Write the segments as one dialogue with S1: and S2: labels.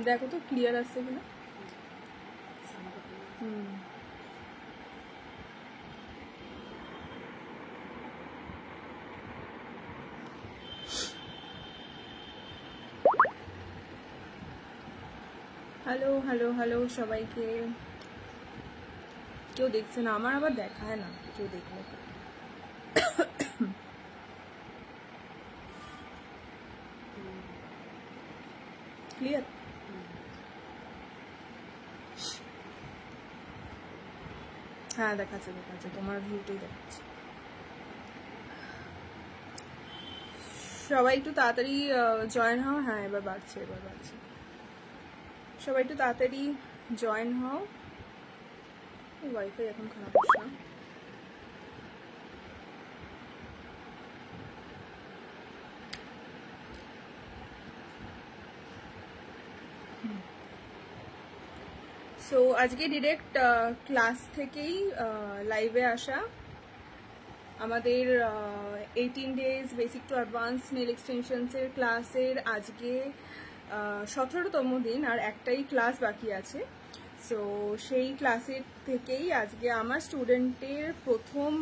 S1: দেখো তো ক্লিয়ার আসছে কিনা। হ্যালো হ্যালো হ্যালো সবাইকে। কেউ দেখছে না, আমার আবার দেখায় না কেউ দেখলে। ক্লিয়ার? হ্যাঁ দেখাচ্ছে দেখাচ্ছে, তোমার ভিউটাই দেখাচ্ছে। সবাই একটু তাড়াতাড়ি জয়েন হও। হ্যাঁ এবার বাড়ছে, এবার বাড়ছে। সবাই একটু তাড়াতাড়ি জয়েন হও। ওয়াইফাই এখন খারাপ হচ্ছে না। সো আজকে ডিরেক্ট ক্লাস থেকেই লাইভে আসা। আমাদের 18 days basic to advance nail এক্সটেনশনসের ক্লাসের আজকে 17তম দিন, আর একটাই ক্লাস বাকি আছে। সো সেই ক্লাসের থেকেই আজকে আমার স্টুডেন্টের প্রথম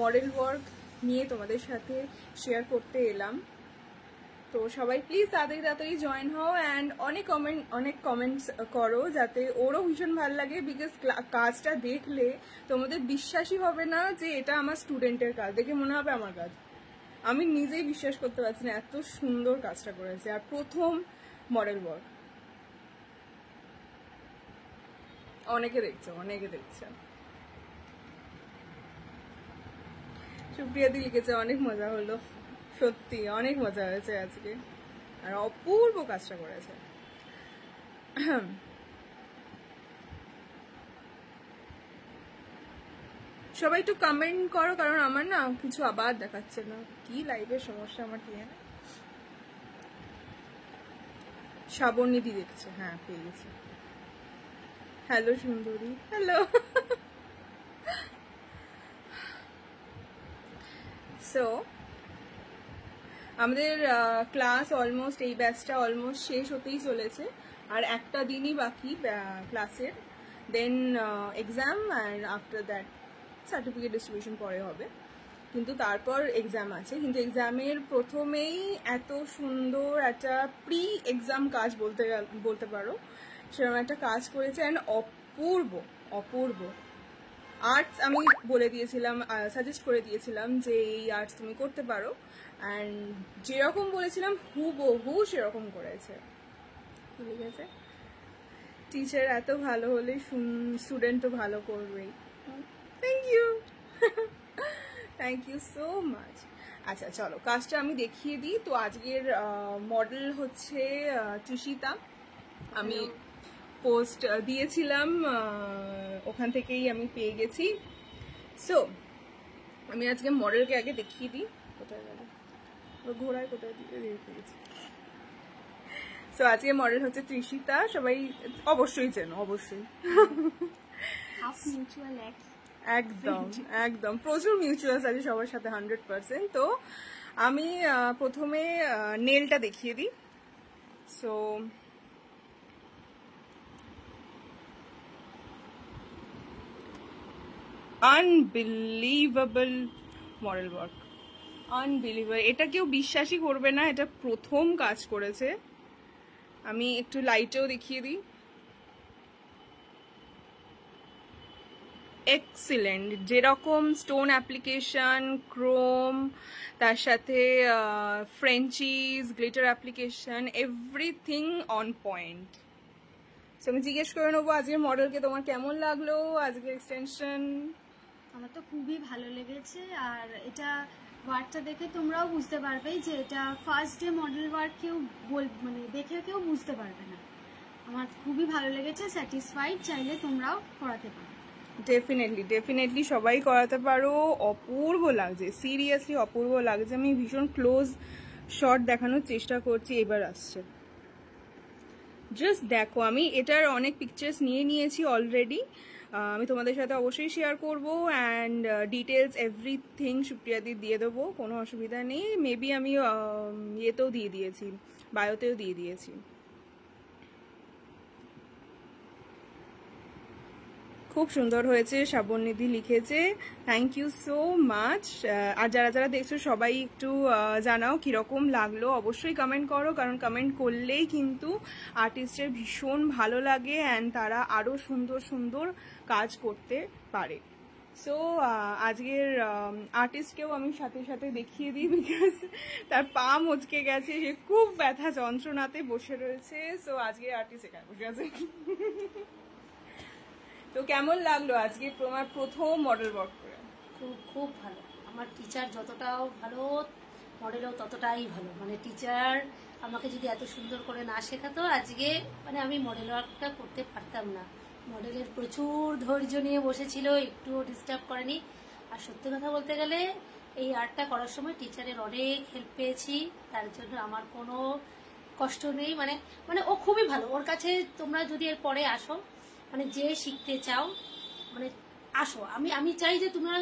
S1: মডেল ওয়ার্ক নিয়ে তোমাদের সাথে শেয়ার করতে এলাম। তো সবাই প্লিজ তাড়াতাড়ি তাড়াতাড়ি জয়েন হও অ্যান্ড অনেক কমেন্টস করো, যাতে ওরও ভীষণ ভালো লাগে। বিকজ কাজটা দেখলে তোমাদের বিশ্বাসই হবে না যে এটা আমার স্টুডেন্টের কাজ, দেখে মনে হবে আমার কাজ। আমি নিজেই বিশ্বাস করতে পারছি না, এত সুন্দর কাজটা করেছে। আর প্রথম মডেল ওয়ার্ক। অনেকে দেখছে, অনেকে দেখছে। সুপ্রিয়াদি লিখেছে অনেক মজা হলো। সত্যি অনেক মজা হয়েছে আজকে, আর অপূর্ব কাজটা করেছে। সবাই একটু কমেন্ট করো, কারণ আমার না কিছু আবার দেখাচ্ছে না। কি লাইভের সমস্যা আমার, কি জানে। শ্রাবণীদি দেখছে, হ্যাঁ পেয়ে গেছে। হ্যালো সুন্দরী, হ্যালো। সো আমাদের ক্লাস অলমোস্ট, এই ব্যাচটা অলমোস্ট শেষ হতেই চলেছে। আর একটা দিনই বাকি ক্লাসের, then exam, and after that certificate distribution পরে হবে। কিন্তু তারপর এক্সাম আছে। কিন্তু এক্সামের প্রথমেই এত সুন্দর একটা প্রি এক্সাম কাজ বলতে পারো, সেরকম একটা কাজ করেছে। অ্যান্ড অপূর্ব অপূর্ব আর্টস আমি বলে দিয়েছিলাম, সাজেস্ট করে দিয়েছিলাম যে এই আর্টস তুমি করতে পারো, অ্যান্ড যেরকম বলেছিলাম হুবহু সেরকম করেছে। ঠিক আছে, টিচার এত ভালো হলে স্টুডেন্ট তো ভালো করবেই। Thank you, thank you so much. আচ্ছা চলো কাজটা আমি দেখিয়ে দিই। তো আজকের মডেল হচ্ছে তৃষিতা। আমি পোস্ট দিয়েছিলাম, ওখান থেকেই আমি পেয়ে গেছি। সো আমি আজকে মডেলকে আগে দেখিয়ে দিই। কোথায় গেল ঘোড়ায়, কোথায় দিয়ে পেয়েছি। সো আজকে মডেল হচ্ছে তৃষিতা, সবাই অবশ্যই চেনো, অবশ্যই। একদম একদম প্রচুর মিউচুয়ালস আছে সবার সাথে, 100%। তো আমি প্রথমে নেলটা দেখিয়ে দিই। So unbelievable model work, unbelievable. এটা কেউ বিশ্বাসই করবে না, এটা প্রথম কাজ করেছে। আমি একটু লাইটেও দেখিয়ে দিই। এক্সিলেন্ট, যেরকম স্টোন অ্যাপ্লিকেশন, ক্রোম, তার সাথে frenchies, glitter application, everything on point. So আমি জিজ্ঞেস করে নেবো আজকের মডেলকে তোমার কেমন লাগলো আজকের এক্সটেনশন।
S2: আমার তো খুবই ভালো লেগেছে, আর এটা ওয়ার্কটা দেখে তোমরাও বুঝতে পারবে যে এটা ফার্স্ট ডে মডেল ওয়ার্ক, কেউ মানে দেখে কেউ বুঝতে পারবে না। আমার খুবই ভালো লেগেছে, স্যাটিসফাইড। চাইলে তোমরাও করাতে পারো।
S1: ডেফিনেটলি ডেফিনেটলি সবাই করাতে পারো। অপূর্ব লাগছে, সিরিয়াসলি অপূর্ব লাগছে। আমি ভীষণ ক্লোজ শট দেখানোর চেষ্টা করছি, এবার আসছে। জাস্ট দেখো, আমি এটার অনেক পিকচার্স নিয়ে নিয়েছি অলরেডি, আমি তোমাদের সাথে অবশ্যই শেয়ার করবো। অ্যান্ড ডিটেলস এভরিথিং সুপ্রিয়াদি দিয়ে দেবো, কোনো অসুবিধা নেই। মেবি আমি ইয়েতেও দিয়ে দিয়েছি, বায়োতেও দিয়ে দিয়েছি। খুব সুন্দর হয়েছে, শ্রাবণীদি লিখেছে, থ্যাংক ইউ সো মাচ। আর যারা যারা দেখছো সবাই একটু জানাও কীরকম লাগলো, অবশ্যই কমেন্ট করো, কারণ কমেন্ট করলেই কিন্তু আর্টিস্টের ভীষণ ভালো লাগে অ্যান্ড তারা আরও সুন্দর সুন্দর কাজ করতে পারে। সো আজকের আর্টিস্টকেও আমি সাথে সাথে দেখিয়ে দিই, বিকজ তার পা মচকে গেছে, সে খুব ব্যথা যন্ত্রণাতে বসে রয়েছে। সো আজকের আর্টিস্ট এখানে বসে আছে। তো কেমন লাগলো আজকে তোমার প্রথম মডেল ওয়ার্ক করে?
S3: খুব খুব ভালো। আমার টিচার যতটাও ভালো, মডেলও ততটাই ভালো। মানে টিচার আমাকে যদি এত সুন্দর করে না শেখাতো, আজকে মানে আমি মডেল ওয়ার্কটা করতে পারতাম না। মডেলের প্রচুর ধৈর্য নিয়ে বসেছিল, একটুও ডিস্টার্ব করেনি। আর সত্যি কথা বলতে গেলে এই আর্টটা করার সময় টিচারের অনেক হেল্প পেয়েছি, তার জন্য আমার কোনো কষ্ট নেই। মানে মানে ও খুবই ভালো। ওর কাছে তোমরা যদি এর পরে আসো, মানে যে শিখতে চাও, মানে আসো। আমি চাই যে তোমরা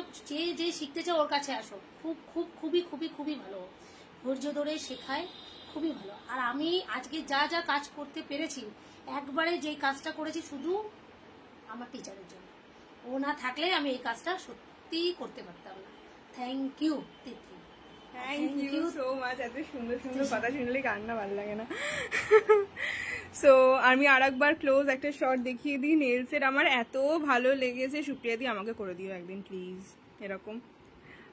S3: যে শিখতে চাও ওর কাছে আসো। খুব খুব খুবই খুবই খুবই ভালো, ধৈর্য ধরে শেখায়, খুবই ভালো। আর আমি আজকে যা যা কাজ করতে পেরেছি, একবারে যেই কাজটা করেছি শুধু আমার টিচারের জন্য। ও না থাকলে আমি এই কাজটা সত্যিই করতে পারতাম না। Thank you Titli,
S1: thank you so much. এত সুন্দর সুন্দর কথা শুনলে কান্না ভালো লাগে না? সো আমি আর একবার ক্লোজ একটা শট দেখিয়ে দিই নেলসের। আমার এত ভালো লেগেছে, সুপ্রিয়া দি আমাকে করে দিও একদিন প্লিজ এরকম,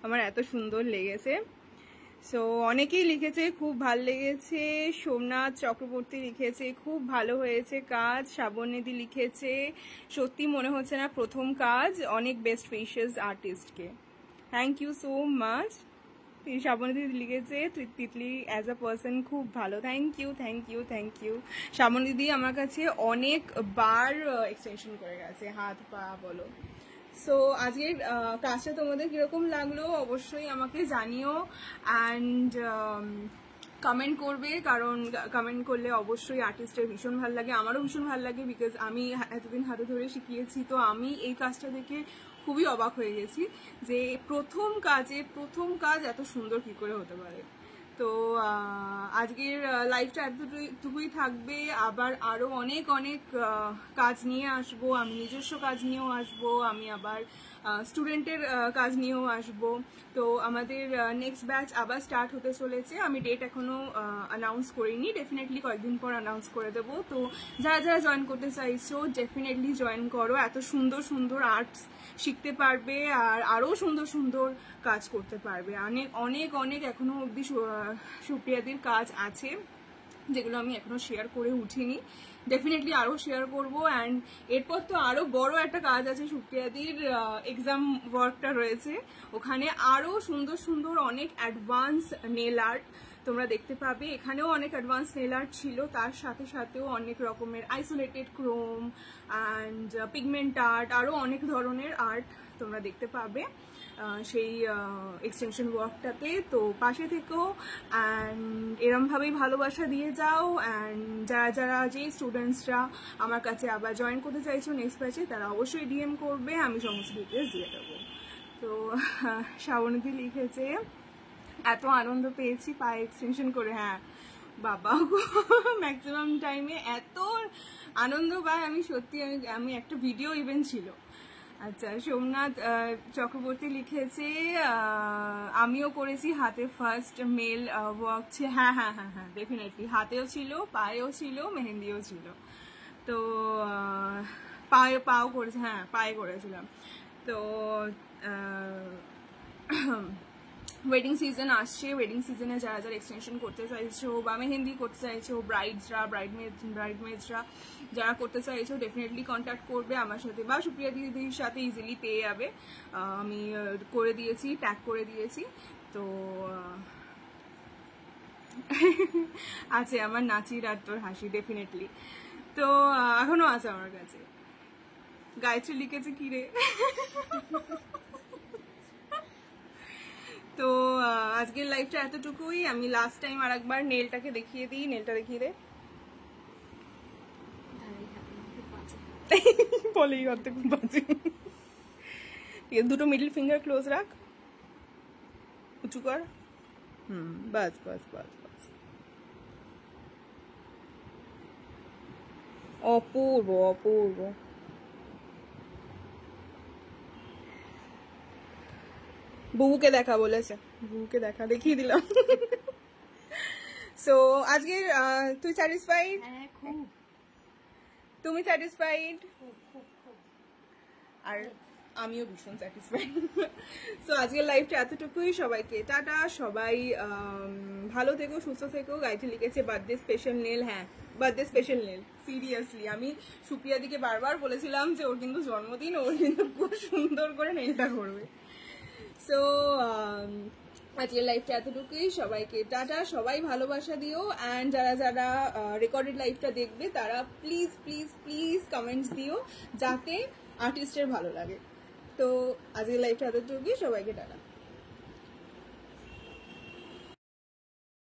S1: আমার এত সুন্দর লেগেছে। সো অনেকেই লিখেছে খুব ভালো লেগেছে, সোমনাথ চক্রবর্তী লিখেছে খুব ভালো হয়েছে কাজ, শ্রাবণীদি লিখেছে সত্যি মনে হচ্ছে না প্রথম কাজ, অনেক বেস্ট ফেশিয়াস আর্টিস্টকে। Thank you so much. শ্রাবণীদি লিখেছে তিতলি অ্যাজ আ পার্সন খুব ভালো। Thank you thank you thank you. শ্রাবণীদি আমার কাছে অনেকবার এক্সটেনশন করে গেছে, হাত পা বলো। সো আজকের কাজটা তোমাদের কিরকম লাগলো অবশ্যই আমাকে জানিও, অ্যান্ড কমেন্ট করবে, কারণ কমেন্ট করলে অবশ্যই আর্টিস্টের ভীষণ ভালো লাগে, আমারও ভীষণ ভালো লাগে, বিকজ আমি এতদিন হাতে ধরে শিখিয়েছি। তো আমি এই কাজটা দেখে খুবই অবাক হয়ে গেছি যে প্রথম কাজ এত সুন্দর কি করে হতে পারে। তো আজকের লাইফটা এতটুকুই থাকবে, আবার আরও অনেক অনেক কাজ নিয়ে আসবো, আমি নিজস্ব কাজ নিয়েও আসবো, আমি আবার স্টুডেন্টের কাজ নিয়েও আসবো। তো আমাদের নেক্সট ব্যাচ আবার স্টার্ট হতে চলেছে, আমি ডেট এখনও অ্যানাউন্স করিনি, ডেফিনেটলি কয়েকদিন পর অ্যানাউন্স করে দেবো। তো যারা যারা জয়েন করতে চাইছো ডেফিনেটলি জয়েন করো, এত সুন্দর সুন্দর আর্টস শিখতে পারবে আর আরও সুন্দর সুন্দর কাজ করতে পারবে। অনেক অনেক অনেক এখনও অবধি সুপ্রিয়াদির কাজ আছে যেগুলো আমি এখনও শেয়ার করে উঠিনি, ডেফিনেটলি আরও শেয়ার করবো। অ্যান্ড এরপর তো আরও বড় একটা কাজ আছে, সুপ্রিয়াদির এক্সাম ওয়ার্কটা রয়েছে, ওখানে আরও সুন্দর সুন্দর অনেক অ্যাডভান্স নেল আর্ট তোমরা দেখতে পাবে। এখানেও অনেক অ্যাডভান্স নেল আর্ট ছিল, তার সাথে সাথেও অনেক রকমের isolated Chrome and pigment art, আরও অনেক ধরনের আর্ট তোমরা দেখতে পাবে সেই এক্সটেনশন ওয়ার্কটাতে। তো পাশে থেকেও অ্যান্ড এরমভাবেই ভালোবাসা দিয়ে যাও। অ্যান্ড যারা যারা যে স্টুডেন্টসরা আমার কাছে আবার জয়েন করতে চাইছো নেক্সট ব্যাচে, তারা অবশ্যই ডিএম করবে, আমি সমস্ত ডিটেলস দিয়ে দেবো। তো শ্রাবণীদি লিখেছে এত আনন্দ পেয়েছি পায়ে এক্সটেনশন করে। হ্যাঁ বাবা, ম্যাক্সিমাম টাইমে এত আনন্দ পাই আমি, সত্যি আমি একটা ভিডিও ইভেন্ট ছিল। আচ্ছা, সোমনাথ চক্রবর্তী লিখেছে আমিও করেছি হাতে ফার্স্ট মেল ওয়ার্ক। হ্যাঁ হ্যাঁ হ্যাঁ হ্যাঁ ডেফিনেটলি, হাতেও ছিল, পায়েও ছিল, মেহেন্দিও ছিল। তো পাও করেছে, হ্যাঁ পায়ে করেছিলাম। তো ওয়েডিং সিজন আসছে, ওয়েডিং সিজনে যারা যারা এক্সটেনশন করতে চাইছো বা মেহেন্দি করতে চাইছো, ব্রাইডমেডসরা যারা করতে চাইছো ডেফিনেটলি কন্ট্যাক্ট করবে আমার সাথে বা সুপ্রিয়া দিদির সাথে, ইজিলি পেয়ে যাবে। আমি করে দিয়েছি, ট্যাগ করে দিয়েছি। তো আছে আমার নাচির আর তোর হাসি, ডেফিনেটলি। তো এখনো আছে আমার কাছে। গায়ত্রী লিখেছে কি রে। তো আজকের লাইফটা এতটুকুই। আমি লাস্ট টাইম আর একবার নেলটাকে দেখিয়ে দিই, নেলটা দেখিয়ে দে। বলেই অর্ধেক খুব বাজে। দুটো মিডল ফিঙ্গার ক্লোজ রাখ, উঁচু কর, বাস বাস বাস বাস। অপূর্ব অপূর্ব। বুবুকে দেখা বলেছে, বুবুকে দেখা দেখিয়ে দিলাম। সো আজকের তুই স্যাটিসফাইড?
S2: হ্যাঁ খুব।
S1: তুমি স্যাটিসফাইড? আর আমিও ভীষণ স্যাটিসফাইড। সো আজকের লাইফটা এতটুকুই। সবাইকে টাটা। সবাই ভালো থেকো, সুস্থ থেকো। গাইতে লিখেছে বার্থডে স্পেশাল নেল। হ্যাঁ, বার্থডে স্পেশাল নেল। সিরিয়াসলি আমি সুপ্রিয়া দিকে বারবার বলেছিলাম যে ওর কিন্তু জন্মদিন, ওর কিন্তু খুব সুন্দর করে নেলটা করবে। সো আজকের লাইফটা এতটুকুই। সবাইকে টাটা। সবাই ভালোবাসা দিও। অ্যান্ড যারা যারা রেকর্ডেড লাইফটা দেখবে তারা প্লিজ প্লিজ প্লিজ কমেন্টস দিও যাতে আর্টিস্টের ভালো লাগে। তো আজকের লাইফটা এতটুকুই। সবাইকে টাটা।